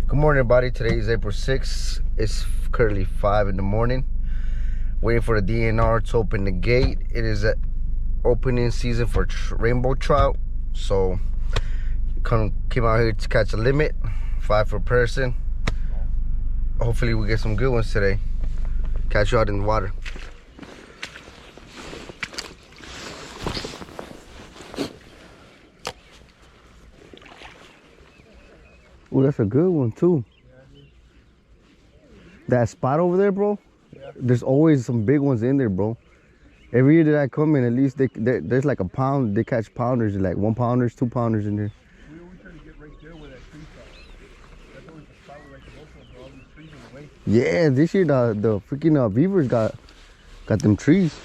Good morning, everybody. Today is April 6th. It's currently 5 in the morning. Waiting for the DNR to open the gate. It is a opening season for rainbow trout. So came out here to catch a limit, 5 per person. Hopefully we get some good ones today. Catch you out in the water. Oh, that's a good one too. That spot over there, bro. Yeah. There's always some big ones in there, bro. Every year that I come in, at least there's like a pound. They catch pounders, like 1 pounders, 2 pounders in there. We always try to get right there where that tree's at. That's always the spot we like to go for all these trees in the way. Yeah, this year the freaking beavers got them trees.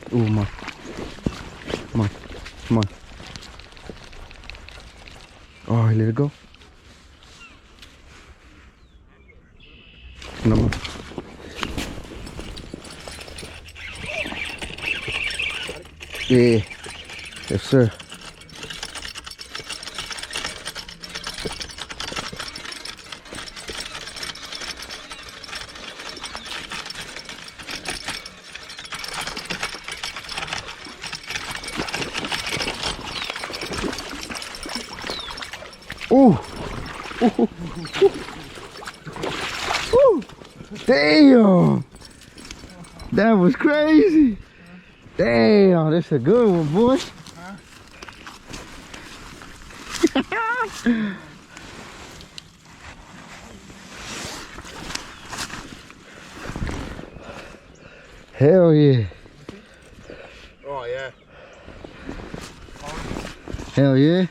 Oh, come on. Oh, let it go. No more. Yeah, yes sir. Ooh. Ooh. Ooh. Damn. That was crazy. Damn, that's a good one, boy. Hell yeah. Oh yeah. Hell yeah.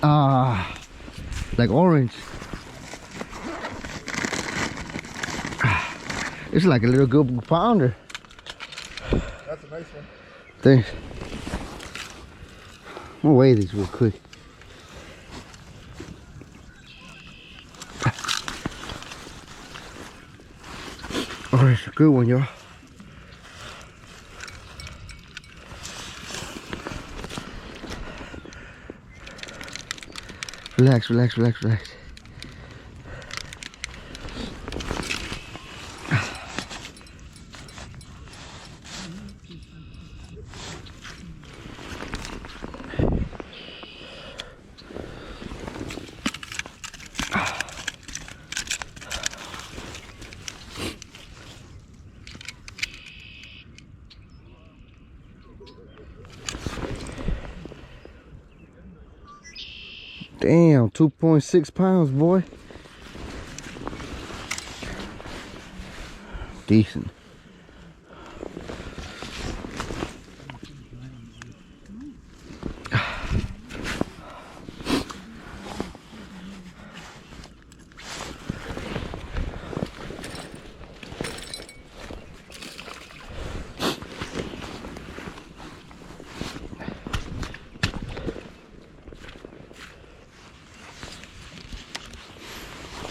Ah, like orange. It's like a little good pounder. That's a nice one. Thanks. I'm gonna weigh these real quick. Oh, it's a good one, y'all. Relax, relax, relax, relax. Damn, 2.6 pounds, boy. Decent.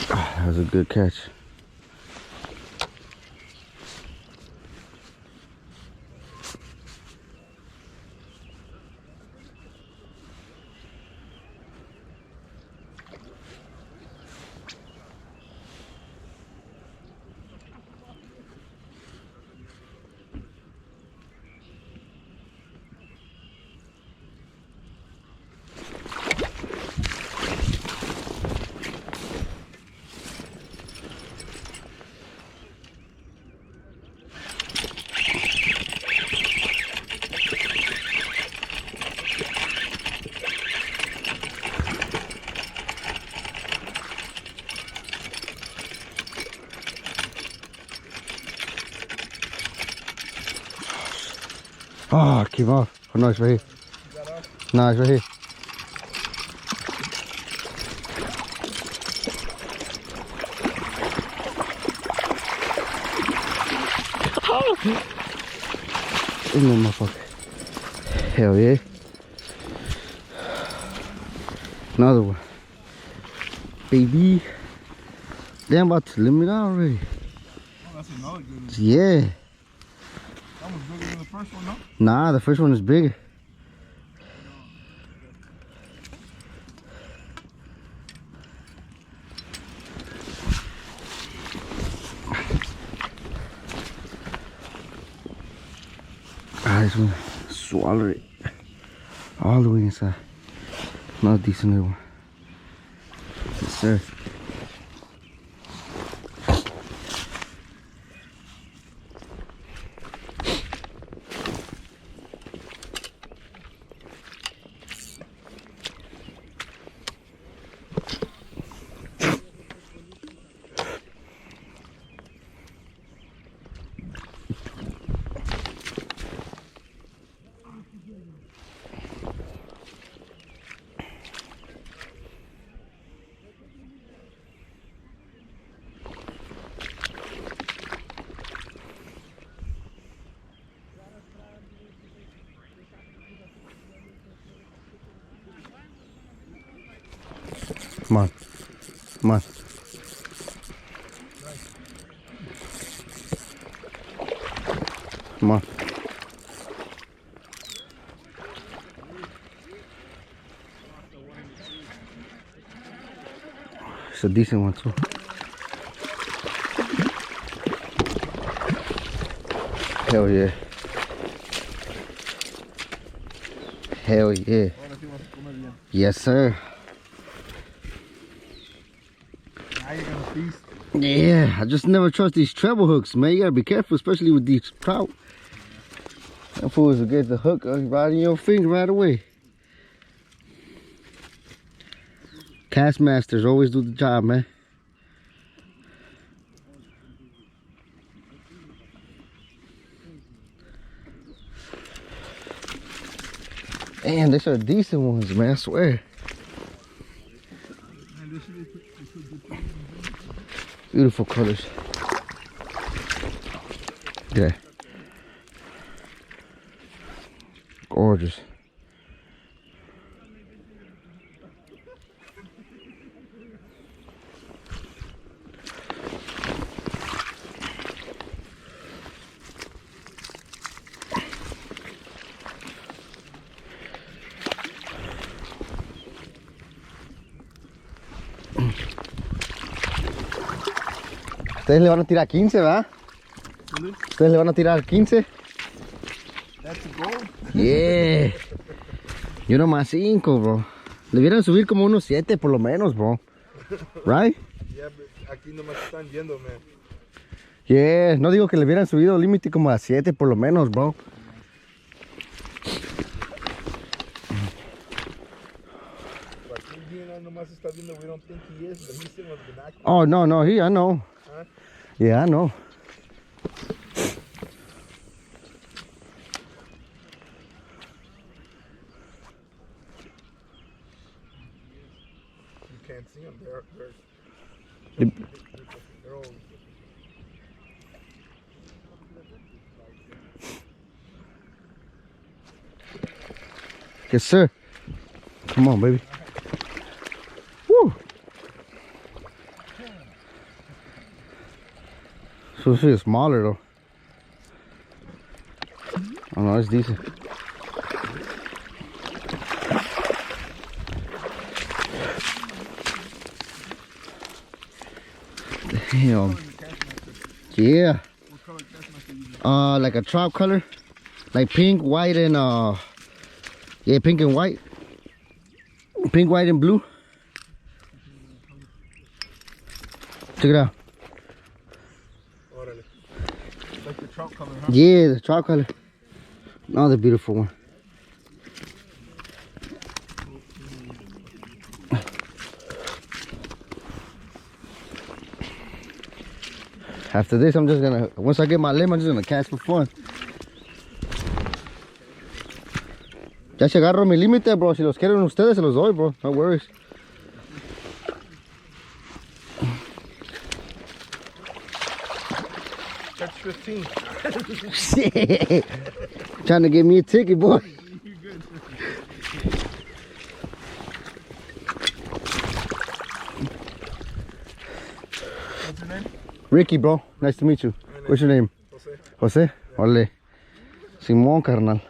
That was a good catch. Oh, it came off. Oh, no, it's right here. No, it's right here. In there, motherfucker. Hell yeah. Another one. Baby. Damn, about to limit out already. Oh, that's another good one. Yeah. That was bigger than the first one, no? Nah, the first one is bigger. I just want to swallow it all the way inside. Not a decent little one. Yes, sir. Come on. Come on. Come on. It's a decent one too. Hell yeah. Hell yeah. Yes, sir. Now you're gonna feast. Yeah, I just never trust these treble hooks, man. You gotta be careful, especially with these trout. That fools will get the hook right in your finger right away. Kastmasters always do the job, man. Damn, these are decent ones, man, I swear. Beautiful colors. Yeah. Gorgeous. Ustedes le van a tirar 15, ¿verdad? Ustedes le van a tirar 15. That's a goal. Yeah. Yo nomás 5, bro. Debieran subir como unos 7 por lo menos, bro. Right? Yeah, but aquí nomás están yendo, man. Yeah, no digo que le hubieran subido el límite como a 7 por lo menos, bro. Aquí DNR nomás está viendo, we don't think he is, but he's still on the binoculars. Oh, no, no, I know. Huh? Yeah, I know. You can't see them. They're all... Yes, sir. Come on, baby. Woo! So this is smaller though. Oh no, it's decent. Damn. Yeah. What color kastmaster you use? Like a trout color, like pink, white, and yeah, pink and white, pink, white, and blue. Check it out. Órale. Like the trout color, huh? Yeah, the trout color. Another beautiful one. After this, I'm just gonna, once I get my limit, I'm just gonna catch for fun. Ya se agarro mi límite, bro. Si los quieren ustedes, se los doy, bro. No worries. Catch 15. Shit. Trying to give me a ticket, boy. You're good. What's your name? Ricky, bro. Nice to meet you. What's your name? Jose. Jose? Ole. Simón, carnal.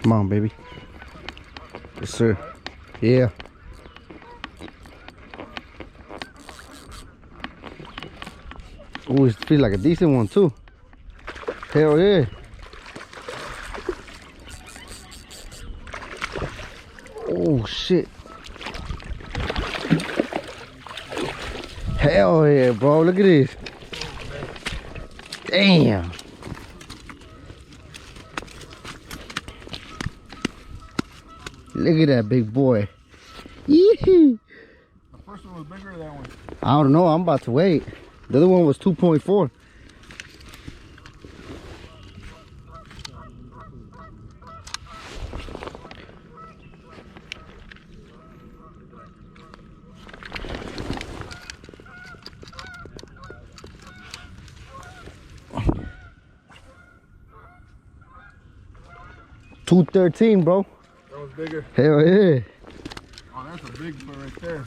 Come on, baby. Yes, sir. Yeah. Oh, it feels like a decent one, too. Hell yeah. Oh, shit. Hell yeah, bro. Look at this. Damn. Look at that big boy. Yee-hoo. The first one was bigger than that one. I don't know. I'm about to wait. The other one was 2.4. $213, bro. That was bigger. Hell yeah. Oh, that's a big one right there.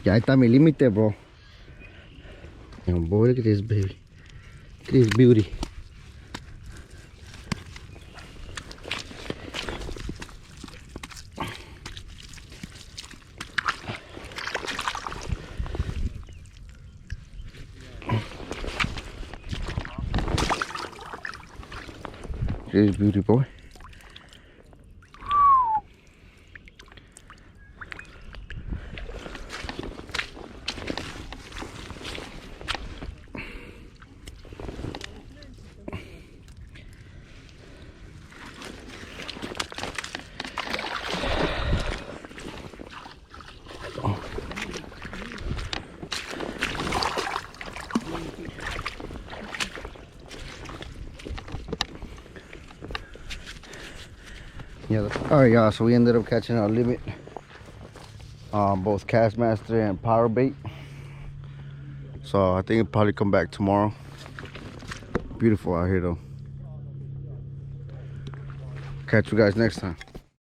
Ya está mi límite, bro. Damn, boy, look at this baby. Look at this beauty. Look at this beauty, boy. Yeah. All right, y'all. So we ended up catching our limit, both Kastmaster and powerboat. So I think it'll probably come back tomorrow. Beautiful out here, though. Catch you guys next time.